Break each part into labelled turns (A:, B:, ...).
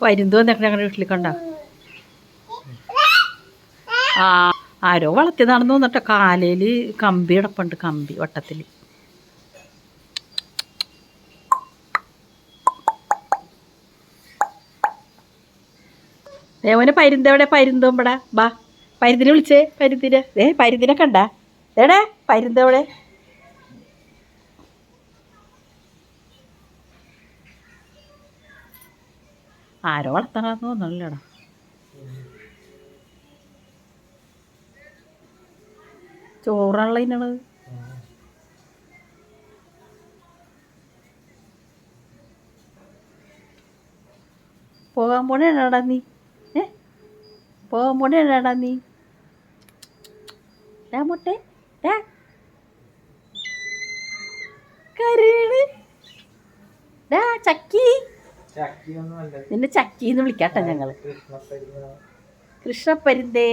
A: വരുന്നു വന്നേക്കണ ഞങ്ങളുടെ വീട്ടിൽ കണ്ട. ആ ആരോ വളർത്തിയതാണെന്ന് തോന്നിട്ട്. കാലയിൽ കമ്പി കിടപ്പുണ്ട്, കമ്പി വട്ടത്തിൽ. ദേവന് പരുന്തെവിടെ? പരുന്തോമ്പടാ ബാ, പരുന്തിനെ വിളിച്ചേ. പരുന്തിനെ പരുന്തിനെ കണ്ട ഏടേ? പരുന്തെവിടെ? ആരോ വളർത്തണമെന്ന് തോന്നണല്ലോടാ. ചോറുള്ള ഇന്നത് പോകാൻ പോണേടാ നീ. പോകാൻ പോണേടാ നീ. മുട്ടെ കരേണ് ചക്കി. നിന്നെ ചക്കിന്ന് വിളിക്കാട്ടെ ഞങ്ങള്. കൃഷ്ണപ്പരുന്തേ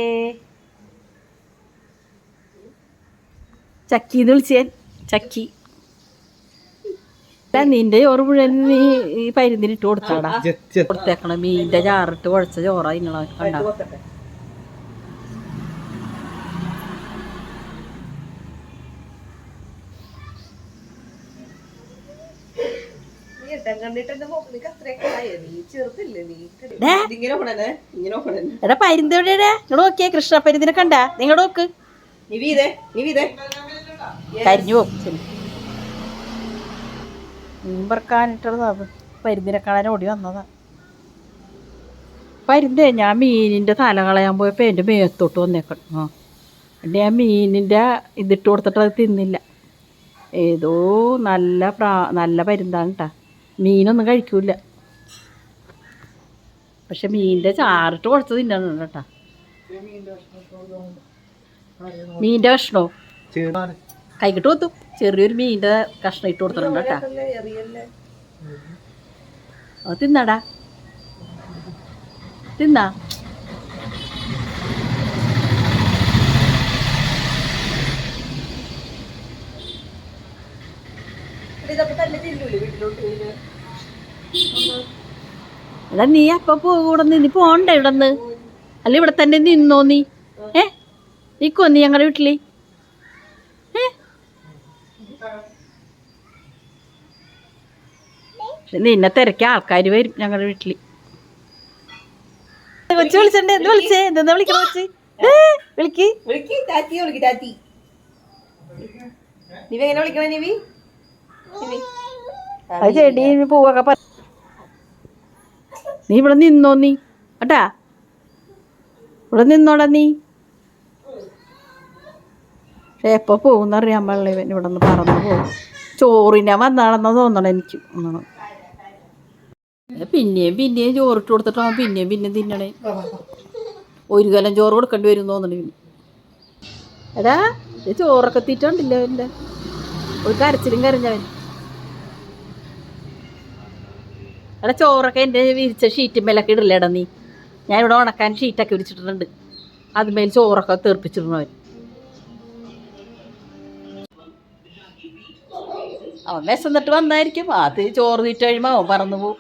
A: ചക്കിന്ന് വിളിച്ചേ. ചക്കി നിന്റെ ചോറ് മുഴുവൻ നീ ഈ പരുന്തിനിട്ട് കൊടുത്താടാ. കൊടുത്തേക്കണം. മീനിന്റെ ചാറിട്ട് കുഴച്ച ചോറ ഇങ്ങളെ കണ്ട. എടാ പരുന്തെവിടെയാ? നിങ്ങൾ നോക്കിയേ കൃഷ്ണപ്പരുന്തിനെ കണ്ട. നിങ്ങൾ നോക്ക്. കരിഞ്ഞു പോകും. മീൻപറക്കാനിട്ടത് അത് പരുന്തിനെ കാണാൻ ഓടി വന്നതാ. പരുന്തേ ഞാൻ മീനിൻ്റെ തല കളയാൻ പോയപ്പോൾ എൻ്റെ മേത്തോട്ട് വന്നേക്കണം. എൻ്റെ ഞാൻ മീനിൻ്റെ ഇതിട്ട് കൊടുത്തിട്ട് അത് തിന്നില്ല. ഏതോ നല്ല പരുന്താണ് കേട്ടാ. മീനൊന്നും കഴിക്കൂല. പക്ഷെ മീനിൻ്റെ ചാറിട്ട് കൊടുത്ത് തിന്നണം കേട്ടാ. മീനിൻ്റെ കഷ്ണോ കൈകിട്ട് കൊത്തും. ചെറിയൊരു മീനിൻ്റെ കഷ്ണം ഇട്ട് കൊടുത്തിട്ടുണ്ട് കേട്ടാ. അത് തിന്നാടാ, തിന്നാ. എടാ നീ അപ്പൊ പോകൂടന്ന്. നീ പോണ്ട ഇവിടെന്ന്. അല്ല ഇവിടെ തന്നെ നിന്നോ നീ. നിക്കോ നീ ഞങ്ങളുടെ വീട്ടില്. നിന്നെ തിരക്കി ആൾക്കാർ വരും ഞങ്ങളുടെ വീട്ടില്. കൊച്ചു വിളിച്ചേ. എന്ത് വിളിച്ചേ? എന്താ വിളിക്കണ കൊച്ച്? വിളിക്ക്. അത് ചെടി പൂവൊക്കെ. നീ ഇവിടെ നിന്നോ നീ കേട്ടാ. ഇവിടെ നിന്നോടാ നീ. പക്ഷെ എപ്പോ പോകുന്നറിയാൻ പാടില്ല. ഇവൻ ഇവിടെ നിന്ന് പറന്നു പോകും. ചോറിനാ വന്നാണെന്നാ തോന്നണം എനിക്ക്. പിന്നെയും ചോറിട്ട് കൊടുത്തിട്ടാവും പിന്നെയും തിന്നണേ. ഒരു കലം ചോറ് കൊടുക്കേണ്ടി വരും തോന്നണേ. എടാ ചോറൊക്കെ തീറ്റുണ്ടല്ലോ. എൻ്റെ ഒരു കരച്ചിലും കരഞ്ഞവൻ. എടാ ചോറൊക്കെ എൻ്റെ വിരിച്ച ഷീറ്റുമേലൊക്കെ ഇടില്ലേടാ നീ. ഞാനിവിടെ ഉണക്കാൻ ഷീറ്റൊക്കെ വിരിച്ചിട്ടുണ്ട്. അതുമേൽ ചോറൊക്കെ തീർപ്പിച്ചിടണവൻ. അവൻ വിശന്നിട്ട് വന്നായിരിക്കും. അത് ചോറ് തീറ്റ കഴിയുമ്പോൾ അവൻ പറന്നു പോവും.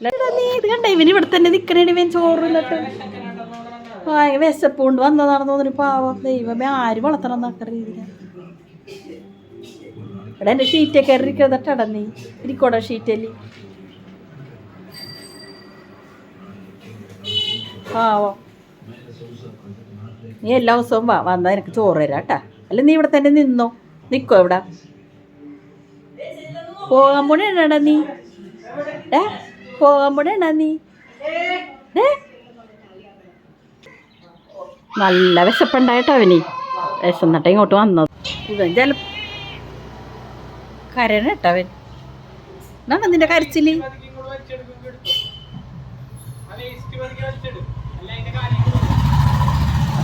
A: നീ ഇത് കണ്ട ഇവന് ഇവിടെ തന്നെ നിൽക്കണേടി. ഇവൻ ചോറ് എന്നിട്ട് വിശപ്പ് കൊണ്ട് വന്നതാണെന്ന് തോന്നുന്നു. പാവം ദൈവമേ, ആര് വളർത്തണം എന്നൊക്കെ രീതിയിൽ. ഇവിടെ എൻ്റെ ഷീറ്റൊക്കെ ഇരിക്കട നീ. ഇരിക്കോടാ ഷീറ്റല്ലേ. പാവം നീ എല്ലാ ദിവസവും വന്നാൽ എനിക്ക് ചോറ് തരാം കേട്ടാ. അല്ല നീ ഇവിടെ തന്നെ നിന്നോ. നിൽക്കോ ഇവിടെ. പോകാൻ പോണേടാ നീ. പോകാൻ പോണേടാ നീ. നല്ല വിശപ്പുണ്ടായിട്ടോ അവന്. വിശന്നിട്ട് ഇങ്ങോട്ട് വന്നത്. ഇവൻ ചില കരനട്ടവൻ. എന്നാണ് നിന്റെ കരച്ചില്?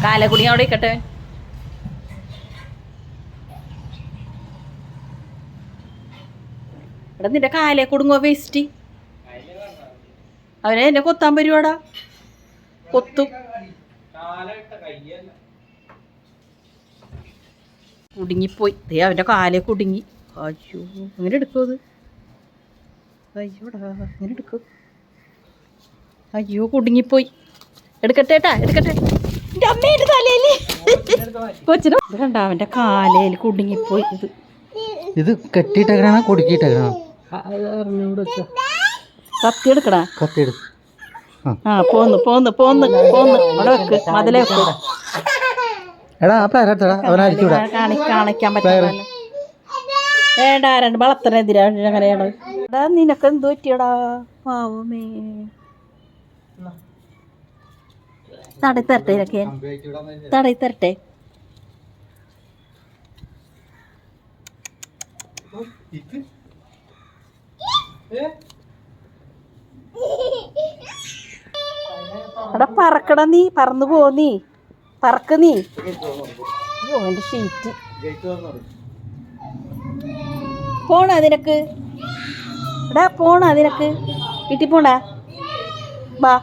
A: കാലക്കുടി അവിടെ ഇക്കട്ടെ. എടാ നിന്റെ കാലേ കൊടുങ്ങോ വേസ്റ്റ്. അവനെ എന്നെ കൊത്താൻ വരുവാടാ. കൊത്തും. കുടുങ്ങിപ്പോയി. അവൻ്റെ കാലേ കുടുങ്ങി. അയ്യോ അങ്ങനെ എടുക്കും അത്. അയ്യോടാ അങ്ങനെ എടുക്കും. അയ്യോ കുടുങ്ങിപ്പോയി. എടുക്കട്ടെ ഏട്ടാ, എടുക്കട്ടെ. എൻ്റെ അമ്മയുടെ തലയിൽ കൊച്ചിന് ഇത് കണ്ട അവൻ്റെ കാലയിൽ കുടുങ്ങിപ്പോയി.
B: ഇത് കെട്ടിയിട്ടേക്കണ കുടുക്കിയിട്ടേക്കണ.
A: കത്തി എടുക്കണ.
B: കത്തി എടുത്ത്
A: ആ പോന്ന് പോന്ന് പോന്ന് പോന്ന് അവിടെ വെക്ക്, മതിലേ വെക്ക്.
B: എടാ ആ പ്ലെയർ എടുത്തടാ, അവനടിച്ചൂടാ.
A: കാണിക്കാൻ പറ്റില്ല. വേണ്ട, രണ്ട് വളർത്തനെതിരാ അങ്ങനെയാണ്. എടാ നിനക്ക് എന്ത് പറ്റിയടാ പാവമേ. തടയി തരട്ടെ, ഇതൊക്കെ തടയി തരട്ടെ. എടാ പറക്കട, നീ പറന്നു പോ, നീ പറക്ക് നീ. അയ്യോ എൻ്റെ ഷീറ്റ് പോണ അതിനക്ക്. എടാ പോണ അതിനക്ക്, വീട്ടിൽ പോണ്ടാ. ബാ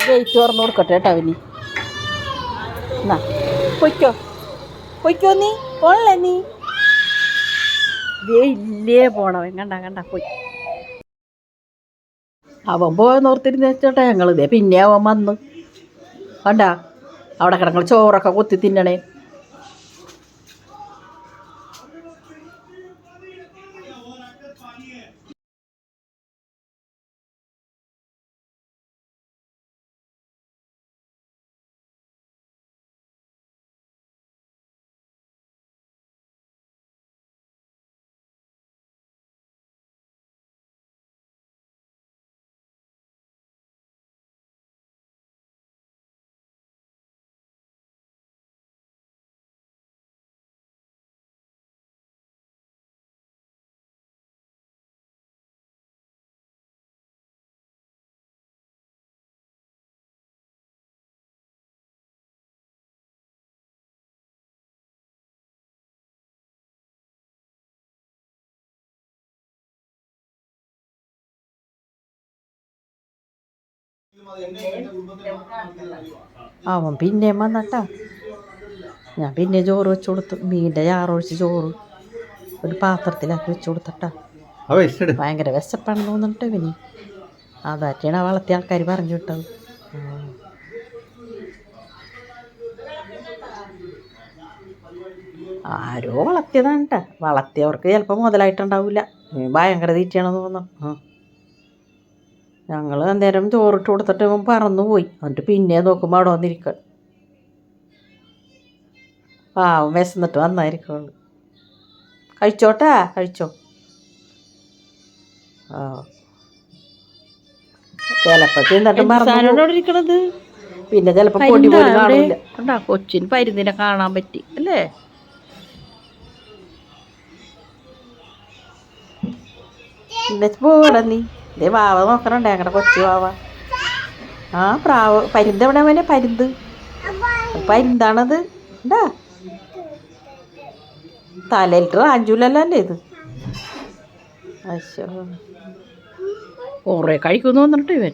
A: ഗേറ്റ് തുറന്നു കൊടുക്കട്ടെ കേട്ടോ അവന്. എന്നാ പൊയ്ക്കോ പൊയ്ക്കോ, നീ പോണല്ലേ നീ. ഇല്ലേ പോണവൻ, കണ്ട കണ്ട പോയി. അവൻ പോയെന്നോർത്തിരുന്ന് വെച്ചോട്ടെ ഞങ്ങൾ. ഇതേ പിന്നെ അവൻ വന്നു കണ്ട. അവിടെ കിടങ്ങൾ ചോറൊക്കെ കൊത്തി തിന്നണേ. അവൻ പിന്നെയും വന്നട്ടാ. ഞാൻ പിന്നെ ചോറ് വെച്ച് കൊടുത്തു. മീൻ്റെ ചാറൊഴിച്ച് ചോറ് ഒരു പാത്രത്തിലാക്കി വെച്ച് കൊടുത്തട്ടാ. ഭയങ്കര വിശപ്പാണെന്ന് തോന്നിട്ട് ഇവന്. അതാറ്റാണ് വളർത്തിയ ആൾക്കാർ പറഞ്ഞു വിട്ടത്. ആരോ വളർത്തിയതാണ് കേട്ടോ. വളർത്തിയവർക്ക് ചിലപ്പോൾ മുതലായിട്ടുണ്ടാവില്ല. ഭയങ്കര തീറ്റയാണെന്ന് തോന്നുന്നു. ഞങ്ങൾ അന്നേരം ചോറിട്ട് കൊടുത്തിട്ട് ഇവൻ പറന്നു പോയി. എന്നിട്ട് പിന്നെ നോക്കുമ്പോൾ അവിടെ വന്നിരിക്കുക. പാവം വിശന്നിട്ട് വന്നായിരിക്കുള്ളൂ. കഴിച്ചോട്ടാ, കഴിച്ചോ. ആ ചിലപ്പോൾ തിന്നിട്ട് മറന്നോണ്ടിരിക്കണത്. പിന്നെ ചിലപ്പോൾ പൊടി പോലും കാണില്ല. കണ്ടാ കൊച്ചിന് പരുന്നിനെ കാണാൻ പറ്റി അല്ലേ. പിന്നെ പോടാ നീ. ഇതേ വാവ നോക്കണുണ്ടേ, ഞങ്ങളുടെ കൊച്ചു വാവ. ആ പ്രാവ് പരുന്ത് എവിടെ അവനെ? പരുന്ത് പരുന്താണത്. ഉണ്ടാ തലയിലിട്ട് റാഞ്ചൂലല്ലോ അല്ലേ ഇത്. അശ്ശോ കുറേ കഴിക്കുമെന്ന് തോന്നിട്ട് ഇവൻ.